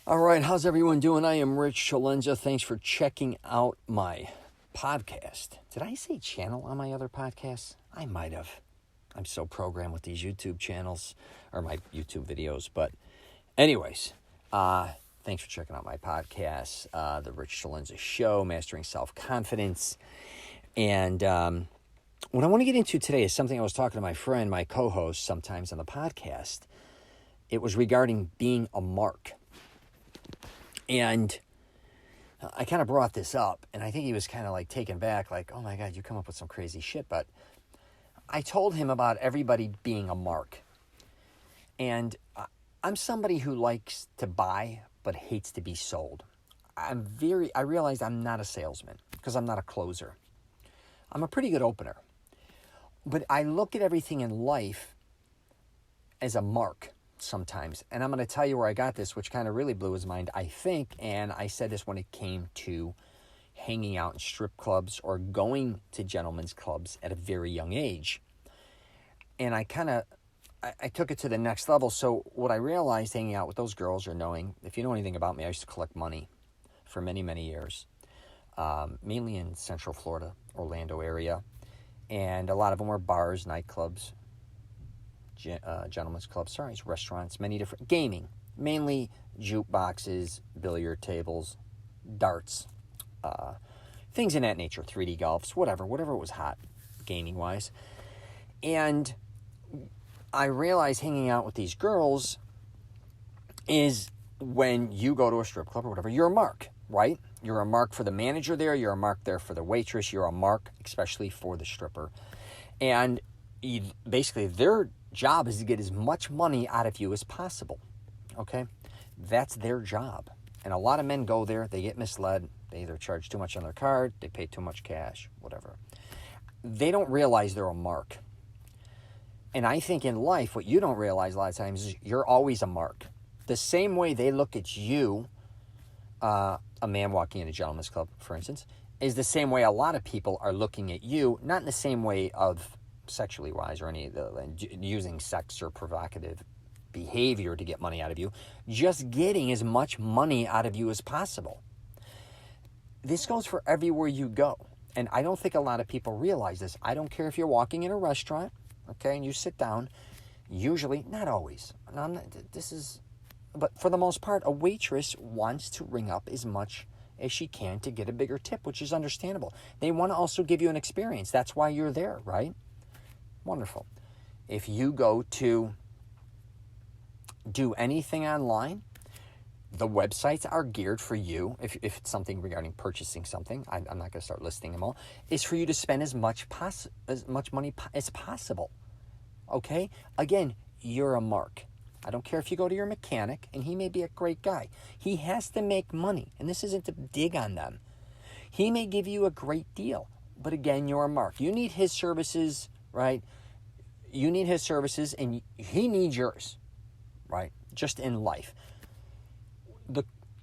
All right, how's everyone doing? I am Rich CELENZA. Thanks for checking out my podcast. Did I say channel on my other podcasts? I might have. I'm so programmed with these YouTube channels or my YouTube videos. But anyways, thanks for checking out my podcast, The Rich CELENZA Show, Mastering Self-Confidence. And what I want to get into today is something I was talking to my friend, my co-host, sometimes on the podcast. It was regarding being a mark. And I kind of brought this up, and I think he was kind of like taken back, like, oh my God, you come up with some crazy shit. But I told him about everybody being a mark. And I'm somebody who likes to buy, but hates to be sold. I realized I'm not a salesman because I'm not a closer. I'm a pretty good opener. But I look at everything in life as a mark sometimes. And I'm going to tell you where I got this, which kind of really blew his mind, I think. And I said this when it came to hanging out in strip clubs or going to gentlemen's clubs at a very young age. And I took it to the next level. So what I realized hanging out with those girls, or knowing, if you know anything about me, I used to collect money for many, many years, mainly in Central Florida, Orlando area. And a lot of them were bars, nightclubs, gentlemen's clubs, restaurants, many different, gaming, mainly jukeboxes, billiard tables, darts, things in that nature, 3D golfs, whatever was hot gaming-wise. And I realized hanging out with these girls is when you go to a strip club or whatever, you're a mark, right? You're a mark for the manager there, you're a mark there for the waitress, you're a mark, especially for the stripper. And basically their job is to get as much money out of you as possible, okay? That's their job. And a lot of men go there, they get misled, they either charge too much on their card, they pay too much cash, whatever. They don't realize they're a mark. And I think in life, what you don't realize a lot of times is you're always a mark. The same way they look at you, a man walking in a gentleman's club, for instance, is the same way a lot of people are looking at you, not in the same way of sexually wise or any of the using sex or provocative behavior to get money out of you, just getting as much money out of you as possible. This goes for everywhere you go. And I don't think a lot of people realize this. I don't care if you're walking in a restaurant, okay, and you sit down, usually, not always, but for the most part, a waitress wants to ring up as much as she can to get a bigger tip, which is understandable. They want to also give you an experience. That's why you're there, right? Wonderful. If you go to do anything online, the websites are geared for you, if it's something regarding purchasing something, I'm not going to start listing them all, is for you to spend as much money as possible. Okay? Again, you're a mark. I don't care if you go to your mechanic, and he may be a great guy. He has to make money, and this isn't to dig on them. He may give you a great deal, but again, you're a mark. You need his services, right? You need his services, and he needs yours, right? Just in life.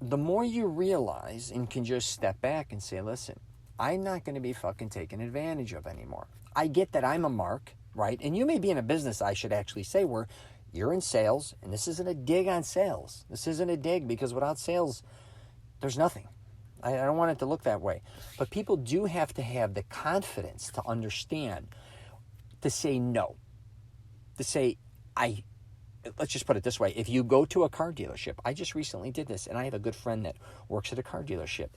The more you realize and can just step back and say, listen, I'm not going to be fucking taken advantage of anymore. I get that I'm a mark, right? And you may be in a business, I should actually say, where you're in sales, and this isn't a dig on sales. This isn't a dig, because without sales, there's nothing. I don't want it to look that way. But people do have to have the confidence to understand, to say no. To say, let's just put it this way. If you go to a car dealership, I just recently did this, and I have a good friend that works at a car dealership,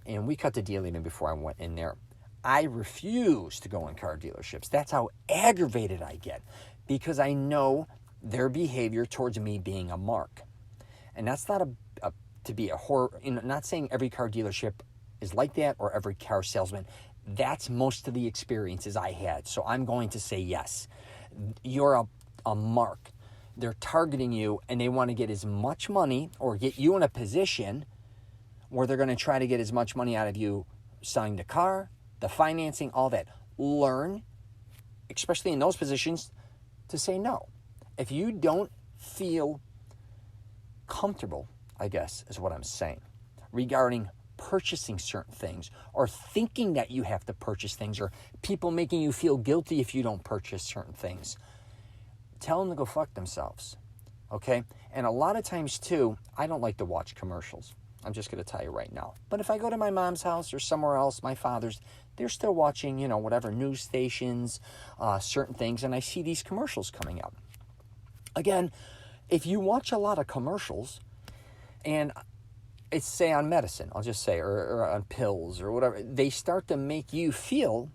and we cut the deal even before I went in there. I refuse to go in car dealerships. That's how aggravated I get, because I know their behavior towards me being a mark. And that's not to be a horror, not saying every car dealership is like that or every car salesman. That's most of the experiences I had. So I'm going to say yes. You're a mark. They're targeting you, and they want to get as much money or get you in a position where they're going to try to get as much money out of you selling the car, the financing, all that. Learn, especially in those positions, to say no. If you don't feel comfortable, I guess is what I'm saying, regarding purchasing certain things or thinking that you have to purchase things or people making you feel guilty if you don't purchase certain things, tell them to go fuck themselves, okay? And a lot of times, too, I don't like to watch commercials. I'm just going to tell you right now. But if I go to my mom's house or somewhere else, my father's, they're still watching, whatever, news stations, certain things, and I see these commercials coming up. Again, if you watch a lot of commercials, and it's, say, on medicine, I'll just say, or on pills or whatever, they start to make you feel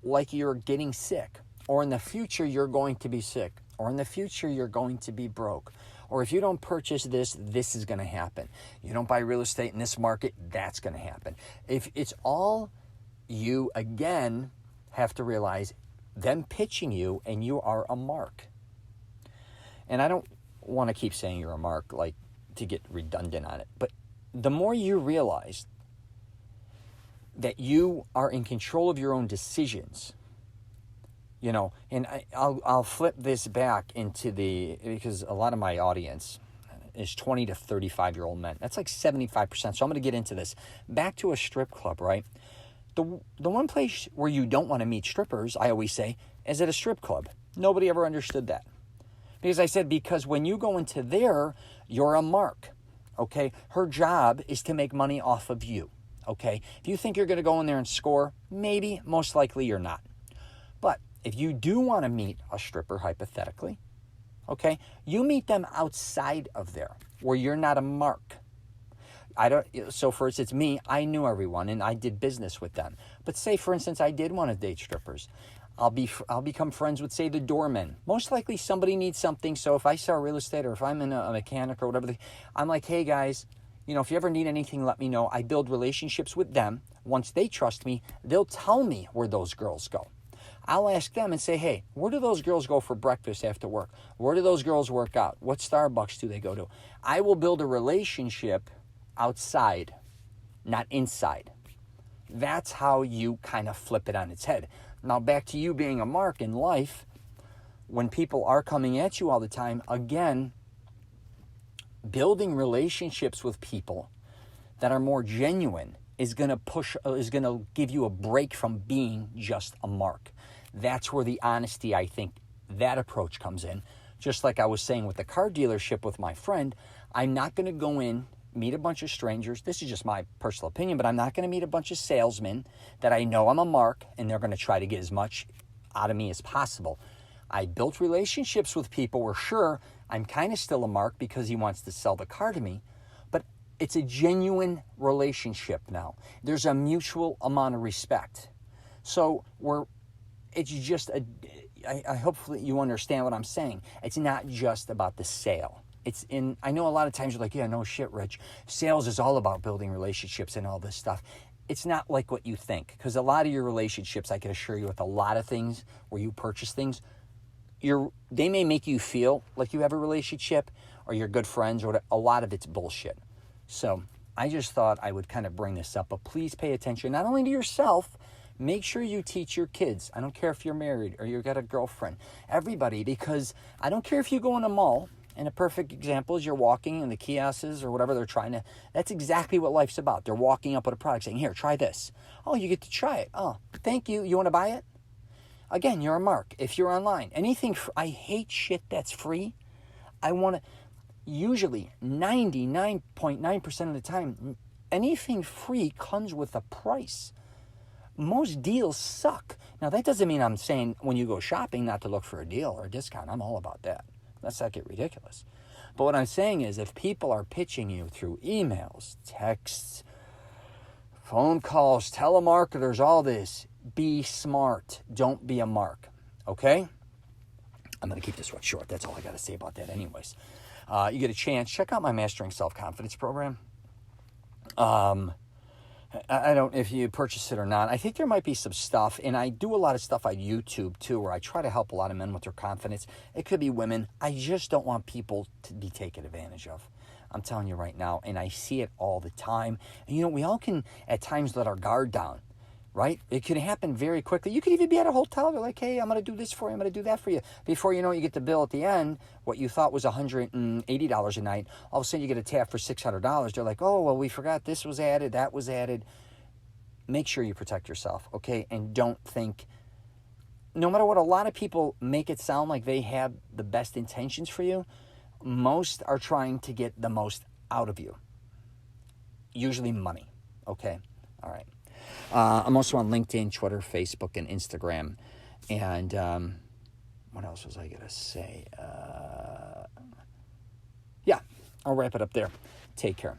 like you're getting sick, or in the future you're going to be sick, or in the future you're going to be broke, or if you don't purchase this, this is going to happen. You don't buy real estate in this market, that's going to happen. If it's all you, again, have to realize them pitching you, and you are a mark. And I don't want to keep saying you're a mark, like, to get redundant on it, but the more you realize that you are in control of your own decisions, and I'll flip this back into because a lot of my audience is 20 to 35-year-old men. That's like 75%. So I'm going to get into this. Back to a strip club, right? The one place where you don't want to meet strippers, I always say, is at a strip club. Nobody ever understood that. Because when you go into there, you're a mark, okay? Her job is to make money off of you, okay? If you think you're going to go in there and score, maybe, most likely you're not. But if you do want to meet a stripper, hypothetically, okay, you meet them outside of there where you're not a mark. So for instance, me, I knew everyone and I did business with them. But say, for instance, I did want to date strippers. I'll become friends with, say, the doormen. Most likely somebody needs something. So if I sell real estate, or if I'm in a mechanic or whatever, I'm like, hey guys, if you ever need anything, let me know. I build relationships with them. Once they trust me, they'll tell me where those girls go. I'll ask them and say, hey, where do those girls go for breakfast after work? Where do those girls work out? What Starbucks do they go to? I will build a relationship outside, not inside. That's how you kind of flip it on its head. Now, back to you being a mark in life, when people are coming at you all the time, again, building relationships with people that are more genuine is going to give you a break from being just a mark. That's where the honesty, I think, that approach comes in. Just like I was saying with the car dealership with my friend, I'm not going to go in, meet a bunch of strangers. This is just my personal opinion, but I'm not going to meet a bunch of salesmen that I know I'm a mark and they're going to try to get as much out of me as possible. I built relationships with people where, sure, I'm kind of still a mark because he wants to sell the car to me, but it's a genuine relationship now. There's a mutual amount of respect. So it's just I hopefully you understand what I'm saying. It's not just about the sale. I know a lot of times you're like, yeah, no shit, Rich. Sales is all about building relationships and all this stuff. It's not like what you think, because a lot of your relationships, I can assure you, with a lot of things where you purchase things, they may make you feel like you have a relationship or you're good friends, or a lot of it's bullshit. So I just thought I would kind of bring this up, but please pay attention not only to yourself. Make sure you teach your kids. I don't care if you're married or you've got a girlfriend, everybody, because I don't care if you go in a mall. And a perfect example is you're walking in the kiosks or whatever they're trying to. That's exactly what life's about. They're walking up with a product saying, here, try this. Oh, you get to try it. Oh, thank you. You want to buy it? Again, you're a mark. If you're online, I hate shit that's free. Usually 99.9% of the time, anything free comes with a price. Most deals suck. Now, that doesn't mean I'm saying when you go shopping not to look for a deal or a discount. I'm all about that. Let's not get ridiculous. But what I'm saying is, if people are pitching you through emails, texts, phone calls, telemarketers, all this, be smart. Don't be a mark. Okay? I'm going to keep this one short. That's all I got to say about that anyways. You get a chance, check out my Mastering Self-Confidence program. I don't know if you purchase it or not. I think there might be some stuff, and I do a lot of stuff on YouTube too, where I try to help a lot of men with their confidence. It could be women. I just don't want people to be taken advantage of. I'm telling you right now, and I see it all the time. And we all can at times let our guard down, right? It can happen very quickly. You could even be at a hotel. They're like, hey, I'm going to do this for you. I'm going to do that for you. Before you know it, you get the bill at the end. What you thought was $180 a night, all of a sudden you get a tab for $600. They're like, oh, well, we forgot this was added, that was added. Make sure you protect yourself, okay? And don't think, no matter what, a lot of people make it sound like they have the best intentions for you. most are trying to get the most out of you. Usually money, okay? All right. I'm also on LinkedIn, Twitter, Facebook, and Instagram. And what else was I going to say? Yeah, I'll wrap it up there. Take care.